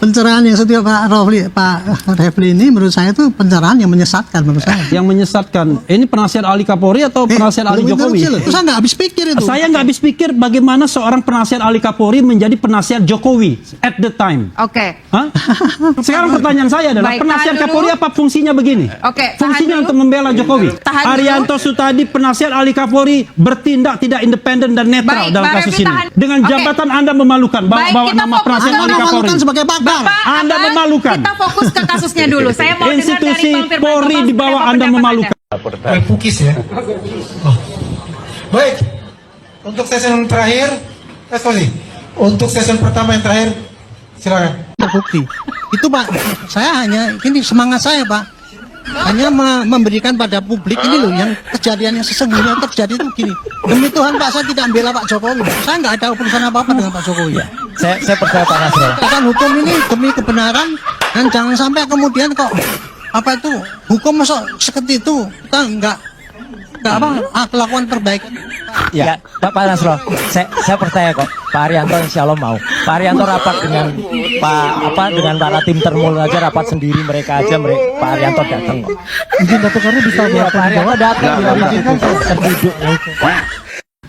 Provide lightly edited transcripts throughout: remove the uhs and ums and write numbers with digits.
Pencerahan yang setiap Pak Refli ini menurut saya itu pencerahan yang menyesatkan menurut saya. Yang menyesatkan. Ini penasihat ahli Kapolri atau penasihat ahli Jokowi? Itu saya nggak habis pikir itu. Saya nggak habis pikir bagaimana seorang penasihat ahli Kapolri menjadi penasihat Jokowi at the time. Oke. Hah? Sekarang pertanyaan saya adalah Baik, penasihat tahan dulu. Kapolri apa fungsinya begini? Oke, tahan Fungsinya dulu. untuk membela Jokowi. Tahan dulu. Arianto Sutadi penasihat ahli Kapolri bertindak tidak independen dan netral Baik, dalam Pak kasus Refli, ini. tahan. Dengan Oke. jabatan Anda memalukan, Baik, bawa kita nama fokus penasihat dulu. ahli Anda Kapolri. memalukan sebagai pakar. Anda memalukan. Kita fokus ke kasusnya dulu. Saya mau dengar dari Institusi Bang Firman. Polri Bapak, di bawah apa Anda pendapat memalukan. Yang pukis ya. Oh. Baik. Untuk session terakhir, sorry. Untuk session pertama yang terakhir, silakan. Terbukti. Itu Pak, saya hanya ini semangat saya Pak. Hanya memberikan pada publik ini loh yang kejadian yang sesungguhnya terjadi itu gini. Demi Tuhan Pak, saya tidak membela Pak Jokowi. Saya nggak ada urusan apa-apa dengan Pak Jokowi. Saya percaya Pak Nasrul. Kan hukum ini demi kebenaran dan jangan sampai kemudian kok apa itu hukum masuk seperti itu kita nggak lakukan perbaikan. Ya, Pak Nasrul, saya percaya kok Pak Arianto insya Allah mau. Pak Arianto rapat dengan dengan para tim termul aja, rapat sendiri mereka aja, Pak Arianto datang kok. Mungkin Dato Karno bisa Pak Arianto datang di rapat itu terduduknya itu.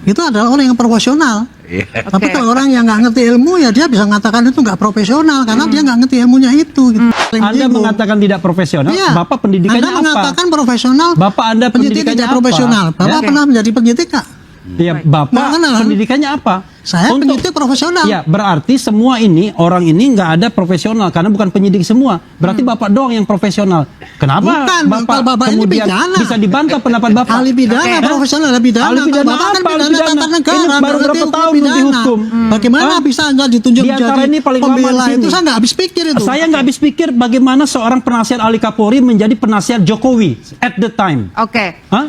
itu adalah orang yang profesional. Tapi kalau orang yang nggak ngerti ilmu ya dia bisa mengatakan itu nggak profesional karena dia nggak ngerti ilmunya itu. Gitu. Anda mengatakan tidak profesional, Iya. Bapak pendidikannya Anda apa? mengatakan profesional. Bapak Anda penyidik pendidikannya tidak apa? profesional. Bapak Ya. pernah menjadi penyidik nggak? Ya, Bapak Nggak kenal. pendidikannya apa? Saya penyidik profesional. Ya, berarti semua ini orang ini nggak ada profesional karena bukan penyidik semua. Berarti Bapak doang yang profesional. Kenapa Bukan, Bapak kalau Bapak ini kemudian pidana. bisa dibantah pendapat Bapak? Ahli pidana, Oke. profesional ahli pidana. Ahli pidana Bapak kan apa? Ahli pidana pidana. tata negara. Ini baru berarti berapa hukum tahun pidana. dihukum? Bagaimana bisa Anda ditunjuk Di antara menjadi ini paling lama pembela di sini. itu? Saya nggak habis pikir itu. Saya nggak habis pikir bagaimana seorang penasihat ahli Kapolri menjadi penasihat Jokowi at the time. Oke. Hah?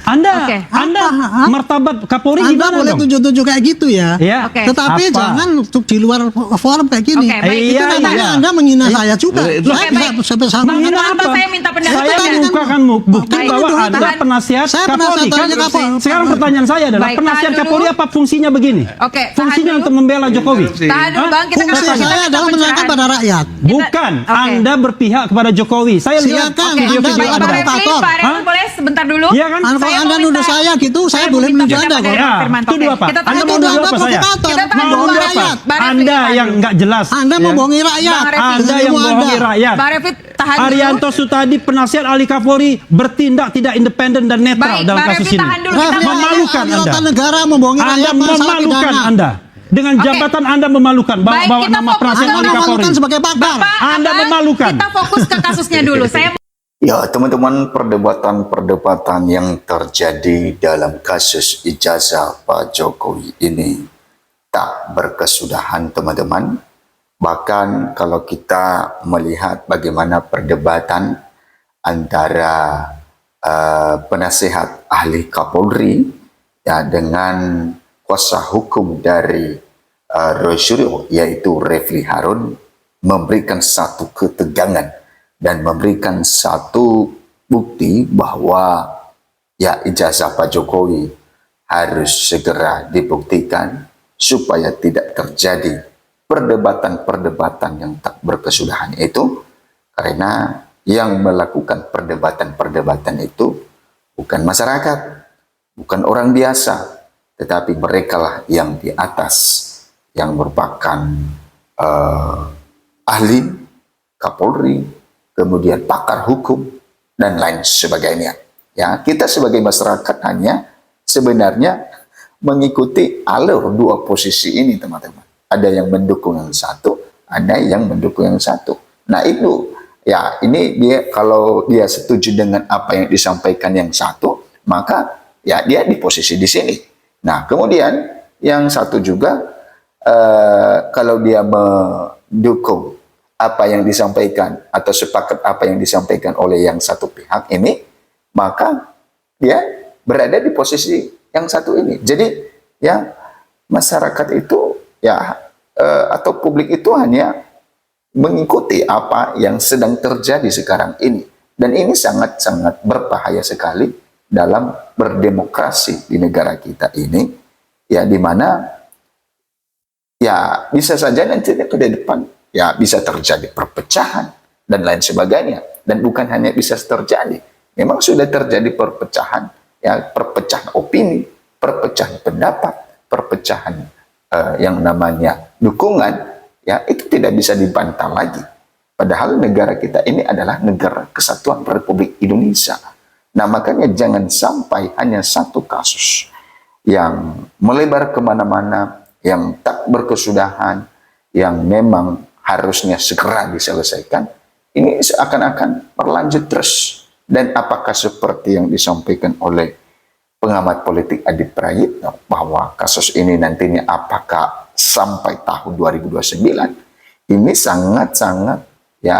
Anda, Oke. Anda Apa? martabat Kapolri Anda gimana boleh dong? tunjuk-tunjuk kayak gitu ya. Ya. Oke. Tetapi Apa? jangan untuk di luar forum kayak gini. Oke, baik. Itu Iya, namanya iya. Anda menghina saya juga. Loh, Saya Oke, baik. bisa besar menghina Kenapa Anda. saya minta pendapat Saya Anda? membukakan bukti Baik. bahwa Tahan. Anda penasihat Saya Kapolri kan. penasihat Kapolri. Sekarang pertanyaan saya adalah Baik, penasihat tahan dulu. Kapolri apa fungsinya begini? Oke, tahan Fungsinya dulu. untuk membela Jokowi. Tahan dulu Hah? Bang, kita Fungsi kita saya minta adalah menerangkan pencerahan. pada rakyat. Bukan, Oke. Anda berpihak kepada Jokowi. Saya lihat Silakan, Oke, Anda video-video adalah Pak Anda. Refli, provokator. Pak Refli Hah? boleh sebentar dulu? Iya kan? Kalau Saya Anda mau nuduh minta- saya gitu, saya mau boleh minta menuduh Anda pendapat kok. dari Bang Ya, Firman. itu Oke, dua, Pak. kita Anda tahan mau dulu. nuduh apa saya? provokator. Kita tahan Membohongi dulu. rakyat. Bang Refli, Anda tahan yang dulu. nggak jelas. Anda Ya. membohongi rakyat. Bang Refli. Anda yang Ilmu Anda. membohongi rakyat. Bang Refli, tahan dulu. Arianto Sutadi penasihat ahli Kapolri bertindak tidak independen dan netral Baik, dalam Bang kasus Refli, ini. tahan dulu. Kita Refli, Memalukan ahli Anda. tata negara membohongi Anda rakyat masalah memalukan pidana. Anda. Dengan Oke. jabatan Anda memalukan. Bawa Baik, kita nama fokus penasihat dulu. ahli Anda Kapolri. memalukan sebagai pakar. Bapak, Anda Abang, memalukan. Kita fokus ke kasusnya dulu. Saya Ya, teman-teman, perdebatan yang terjadi dalam kasus ijazah Pak Jokowi ini tak berkesudahan, teman-teman. Bahkan kalau kita melihat bagaimana perdebatan antara penasihat ahli Kapolri ya dengan kuasa hukum dari Rosyuro, yaitu Refli Harun, memberikan satu ketegangan dan memberikan satu bukti bahwa ya ijazah Pak Jokowi harus segera dibuktikan supaya tidak terjadi perdebatan-perdebatan yang tak berkesudahan itu, karena yang melakukan perdebatan-perdebatan itu bukan masyarakat, bukan orang biasa, tetapi merekalah yang di atas, yang merupakan ahli Kapolri, kemudian pakar hukum, dan lain sebagainya. Ya, kita sebagai masyarakat hanya sebenarnya mengikuti alur dua posisi ini, teman-teman. Ada yang mendukung yang satu, ada yang mendukung yang satu. Nah itu, ya ini dia kalau dia setuju dengan apa yang disampaikan yang satu, maka ya dia di posisi di sini. Nah kemudian yang satu juga kalau dia mendukung apa yang disampaikan atau sepakat apa yang disampaikan oleh yang satu pihak ini, maka dia berada di posisi yang satu ini. Jadi ya masyarakat itu ya atau publik itu hanya mengikuti apa yang sedang terjadi sekarang ini, dan ini sangat-sangat berbahaya sekali dalam berdemokrasi di negara kita ini, ya di mana ya bisa saja nanti ke depan ya bisa terjadi perpecahan dan lain sebagainya. Dan bukan hanya bisa terjadi, memang sudah terjadi perpecahan, ya, perpecahan opini, perpecahan pendapat, perpecahan yang namanya dukungan, ya, itu tidak bisa dibantah lagi. Padahal negara kita ini adalah negara kesatuan Republik Indonesia. Nah, makanya jangan sampai hanya satu kasus yang melebar kemana-mana, yang tak berkesudahan, yang memang harusnya segera diselesaikan, ini seakan-akan berlanjut terus. Dan apakah seperti yang disampaikan oleh pengamat politik Adi Prayitno bahwa kasus ini nantinya apakah sampai tahun 2029, ini sangat-sangat ya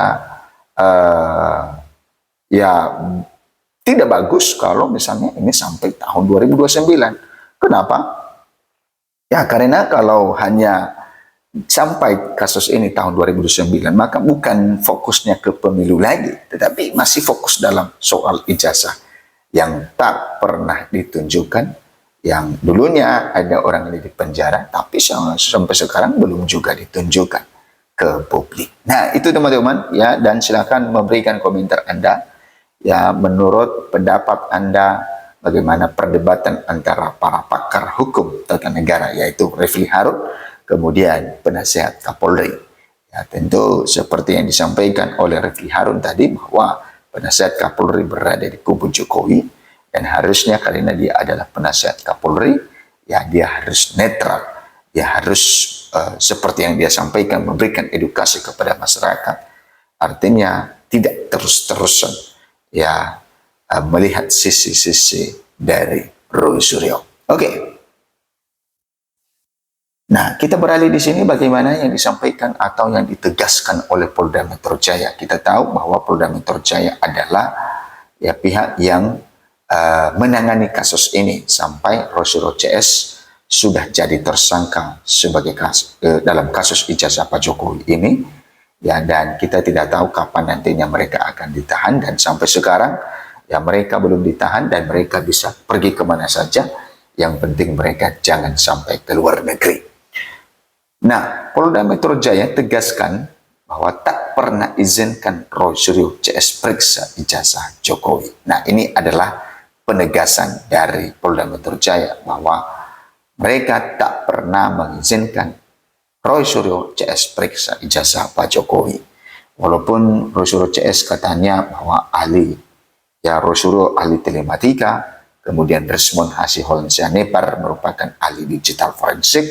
tidak bagus kalau misalnya ini sampai tahun 2029. Kenapa? Ya karena kalau hanya sampai kasus ini tahun 2009, maka bukan fokusnya ke pemilu lagi, tetapi masih fokus dalam soal ijazah yang tak pernah ditunjukkan, yang dulunya ada orang ini di penjara, tapi sampai sekarang belum juga ditunjukkan ke publik. Nah, itu teman-teman, ya, dan silakan memberikan komentar Anda, ya, menurut pendapat Anda bagaimana perdebatan antara para pakar hukum tata negara, yaitu Refli Harun, kemudian penasihat Kapolri. Ya, tentu seperti yang disampaikan oleh Refli Harun tadi bahwa penasihat Kapolri berada di kubu Jokowi, dan harusnya karena dia adalah penasihat Kapolri, ya dia harus netral, dia harus seperti yang dia sampaikan memberikan edukasi kepada masyarakat. Artinya tidak terus-terusan ya melihat sisi-sisi dari Roy Suryo. Oke. Nah, kita beralih di sini bagaimana yang disampaikan atau yang ditegaskan oleh Polda Metro Jaya. Kita tahu bahwa Polda Metro Jaya adalah ya pihak yang menangani kasus ini sampai Rosyuro CS sudah jadi tersangka sebagai dalam kasus ijazah Pak Jokowi ini. Ya, dan kita tidak tahu kapan nantinya mereka akan ditahan, dan sampai sekarang ya mereka belum ditahan dan mereka bisa pergi kemana saja. Yang penting mereka jangan sampai ke luar negeri. Nah, Polda Metro Jaya tegaskan bahwa tak pernah izinkan Roy Suryo CS periksa ijazah Jokowi. Nah, ini adalah penegasan dari Polda Metro Jaya bahwa mereka tak pernah mengizinkan Roy Suryo CS periksa ijazah Pak Jokowi. Walaupun Roy Suryo CS katanya bahwa ahli, ya Roy Suryo ahli telematika, kemudian Resmond Hasihol Sianipar merupakan ahli digital forensik,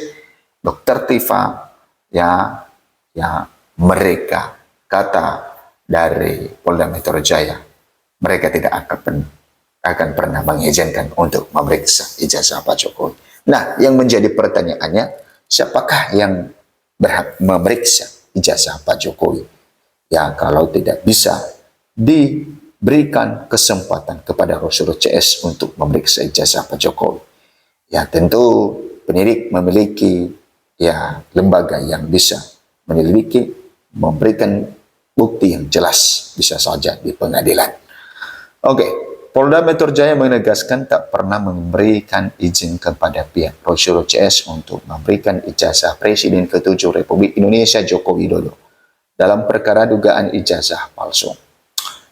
Dr. Tifa, ya mereka kata dari Polda Metro Jaya, mereka tidak akan pernah mengizinkan untuk memeriksa ijazah Pak Jokowi. Nah, yang menjadi pertanyaannya, siapakah yang berhak memeriksa ijazah Pak Jokowi? Ya, kalau tidak bisa diberikan kesempatan kepada Rosyuro CS untuk memeriksa ijazah Pak Jokowi, ya tentu penyidik memiliki ya lembaga yang bisa menyelidiki, memberikan bukti yang jelas, bisa saja di pengadilan. Oke, Polda Metro Jaya menegaskan tak pernah memberikan izin kepada pihak Rosyuro CS untuk memberikan ijazah Presiden ke-7 Republik Indonesia Joko Widodo dalam perkara dugaan ijazah palsu.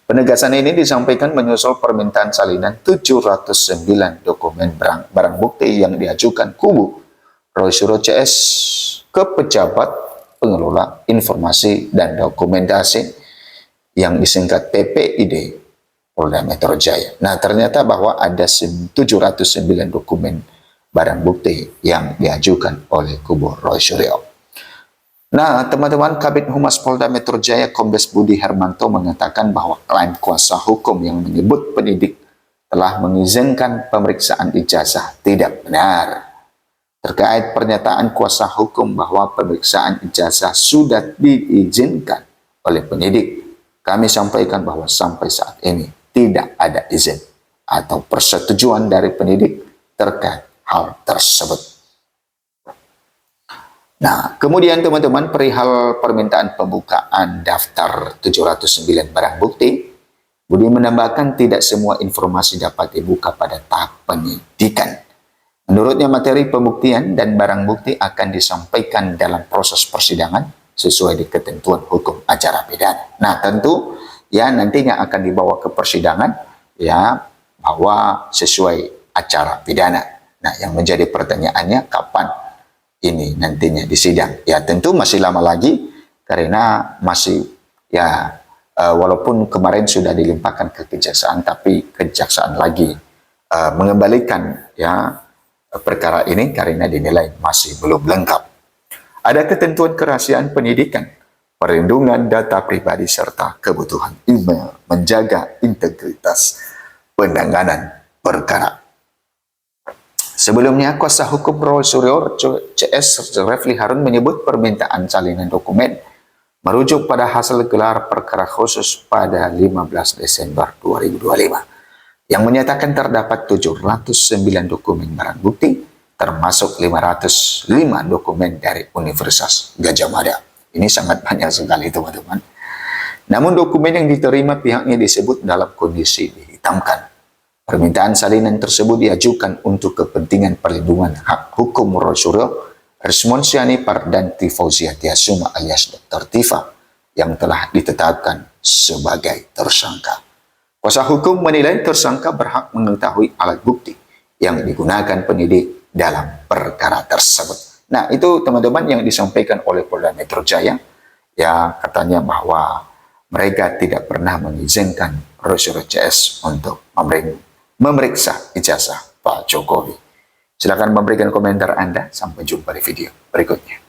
Penegasan ini disampaikan menyusul permintaan salinan 709 dokumen barang bukti yang diajukan kubu Rosyuro CS ke pejabat pengelola informasi dan dokumentasi yang disingkat PPID Polda Metro Jaya. Nah, ternyata bahwa ada 709 dokumen barang bukti yang diajukan oleh kubu Roy Suryo. Nah, teman-teman, Kabid Humas Polda Metro Jaya Kombes Budi Hermanto mengatakan bahwa klaim kuasa hukum yang menyebut penyidik telah mengizinkan pemeriksaan ijazah tidak benar. Terkait pernyataan kuasa hukum bahwa pemeriksaan ijazah sudah diizinkan oleh penyidik, kami sampaikan bahwa sampai saat ini tidak ada izin atau persetujuan dari penyidik terkait hal tersebut. Nah, kemudian teman-teman, perihal permintaan pembukaan daftar 709 barang bukti, Budi menambahkan tidak semua informasi dapat dibuka pada tahap penyidikan. Menurutnya materi pembuktian dan barang bukti akan disampaikan dalam proses persidangan sesuai dengan ketentuan hukum acara pidana. Nah, tentu ya nantinya akan dibawa ke persidangan ya bahwa sesuai acara pidana. Nah, yang menjadi pertanyaannya kapan ini nantinya disidang? Ya tentu masih lama lagi karena masih ya walaupun kemarin sudah dilimpahkan ke kejaksaan, tapi kejaksaan lagi mengembalikan ya perkara ini karena dinilai masih belum lengkap. Ada ketentuan kerahasiaan penyidikan, perlindungan data pribadi serta kebutuhan email, menjaga integritas penanganan perkara. Sebelumnya, kuasa hukum Roy Suryo CS Refli Harun menyebut permintaan salinan dokumen merujuk pada hasil gelar perkara khusus pada 15 Desember 2025 yang menyatakan terdapat 709 dokumen barang bukti termasuk 505 dokumen dari Universitas Gadjah Mada. Ini sangat banyak sekali teman-teman. Namun dokumen yang diterima pihaknya disebut dalam kondisi dihitamkan. Permintaan salinan tersebut diajukan untuk kepentingan perlindungan hak hukum Roy Suryo, Resmonsiani Pardanti Fauzia Tiasuma alias Dr. Tifa yang telah ditetapkan sebagai tersangka. Kuasa hukum menilai tersangka berhak mengetahui alat bukti yang digunakan penyidik dalam perkara tersebut. Nah, itu teman-teman yang disampaikan oleh Polda Metro Jaya. Ya, katanya bahwa mereka tidak pernah mengizinkan Roy Suryo CS untuk memeriksa ijazah Pak Jokowi. Silakan memberikan komentar Anda. Sampai jumpa di video berikutnya.